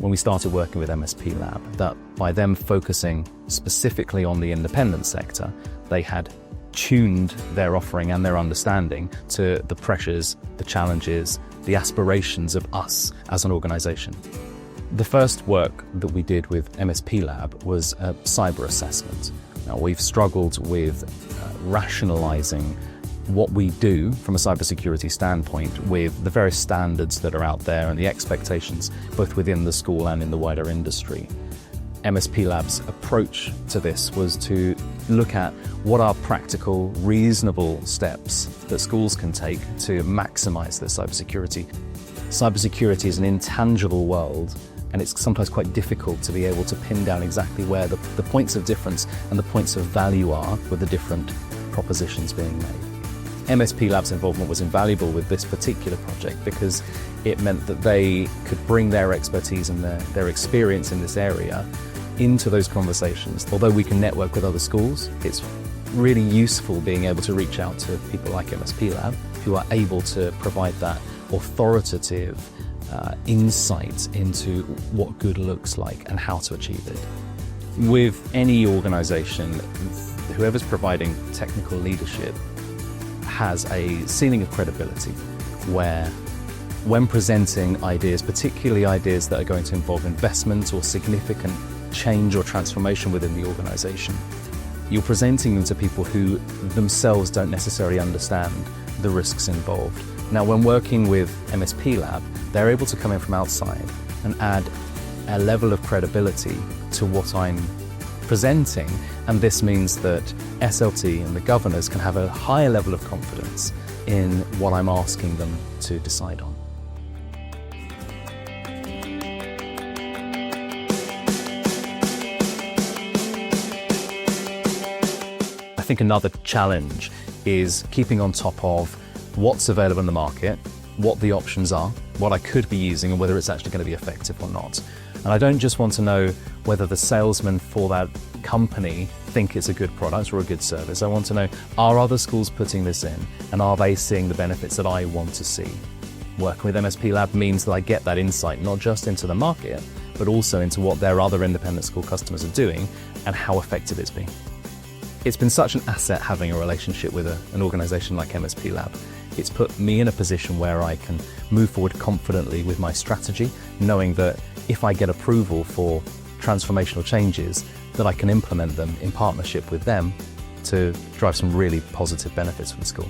when we started working with MSP LAB, that by them focusing specifically on the independent sector, they had tuned their offering and their understanding to the pressures, the challenges, the aspirations of us as an organization. The first work that we did with MSP LAB was a cyber assessment. Now, we've struggled with rationalizing what we do from a cybersecurity standpoint with the various standards that are out there and the expectations both within the school and in the wider industry. MSP LAB's approach to this was to look at what are practical, reasonable steps that schools can take to maximize their cybersecurity. Cybersecurity is an intangible world, and it's sometimes quite difficult to be able to pin down exactly where the points of difference and the points of value are with the different propositions being made. MSP LAB's involvement was invaluable with this particular project because it meant that they could bring their expertise and their experience in this area into those conversations. Although we can network with other schools, it's really useful being able to reach out to people like MSP LAB who are able to provide that authoritative insight into what good looks like and how to achieve it. With any organization, whoever's providing technical leadership has a ceiling of credibility where, when presenting ideas, particularly ideas that are going to involve investment or significant change or transformation within the organization, you're presenting them to people who themselves don't necessarily understand the risks involved. Now, when working with MSP LAB, they're able to come in from outside and add a level of credibility to what I'm presenting, and this means that SLT and the governors can have a higher level of confidence in what I'm asking them to decide on. I think another challenge is keeping on top of what's available in the market, what the options are, what I could be using, and whether it's actually going to be effective or not. And I don't just want to know whether the salesmen for that company think it's a good product or a good service. I want to know, are other schools putting this in, and are they seeing the benefits that I want to see? Working with MSP LAB means that I get that insight not just into the market, but also into what their other independent school customers are doing and how effective it's been. It's been such an asset having a relationship with an organisation like MSP LAB. It's put me in a position where I can move forward confidently with my strategy, knowing that if I get approval for transformational changes, that I can implement them in partnership with them to drive some really positive benefits for the school.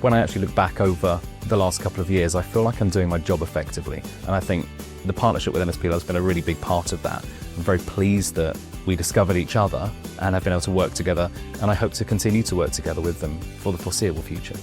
When I actually look back over the last couple of years, I feel like I'm doing my job effectively. And I think the partnership with MSP LAB has been a really big part of that. I'm very pleased that we discovered each other and have been able to work together, and I hope to continue to work together with them for the foreseeable future.